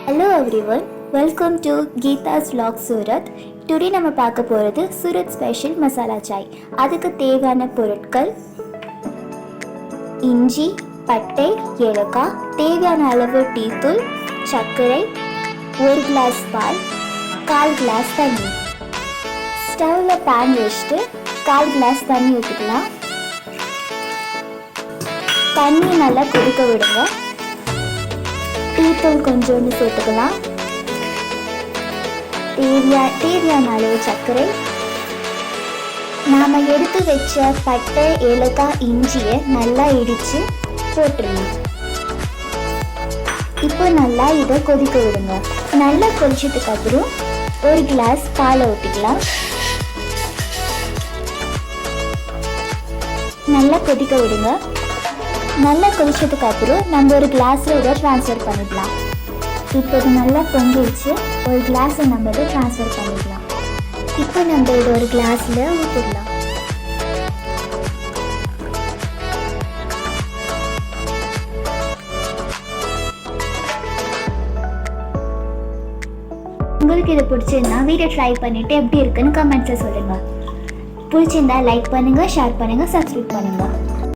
Hello everyone, welcome to Geetha's Vlog Surat. Today நம்ம பார்க்க போகிறது சூரத் ஸ்பெஷல் மசாலா சாய். அதுக்கு தேவையான பொருட்கள் இஞ்சி, பட்டை, ஏலக்காய், தேவையான அளவு டீத்தூள், சர்க்கரை, 1 கிளாஸ் பால், 1/4 கிளாஸ் தண்ணி. ஸ்டவ்வில் பேன் வச்சுட்டு 1/4 கிளாஸ் தண்ணி ஊற்றிக்கலாம். தண்ணி நல்லா கொதிக்க விடுங்க. டீத்தூள் கொஞ்சோண்டு சேர்த்துக்கலாம். தேவையான அளவு சர்க்கரை, நாம் எடுத்து வச்ச பட்டை, ஏலக்காய், இஞ்சியை நல்லா இடித்து போட்டுருங்க. இப்போ நல்லா இதை கொதிக்க விடுங்க. நல்லா கொதிச்சதுக்கு அப்புறம் 1 கிளாஸ் பாலை ஊற்றிக்கலாம். நல்லா கொதிக்க விடுங்க. நல்லா கொதிச்சதுக்கு அப்புறம் நம்ம ஒரு கிளாஸில் இதை ட்ரான்ஸ்ஃபர் பண்ணிக்கலாம். இப்போ இது நல்லா பொங்கிடுச்சு. ஒரு கிளாஸை நம்ம இதை ட்ரான்ஸ்ஃபர் பண்ணிக்கலாம். இப்போ நம்ம இதை ஒரு கிளாஸில் ஊற்றிடலாம். உங்களுக்கு இது பிடிச்சிருந்தா வீடியோ ட்ரை பண்ணிவிட்டு எப்படி இருக்குன்னு கமெண்ட்ஸில் சொல்லுங்கள். பிடிச்சிருந்தா லைக் பண்ணுங்கள், ஷேர் பண்ணுங்கள், சப்ஸ்கிரைப் பண்ணுங்கள்.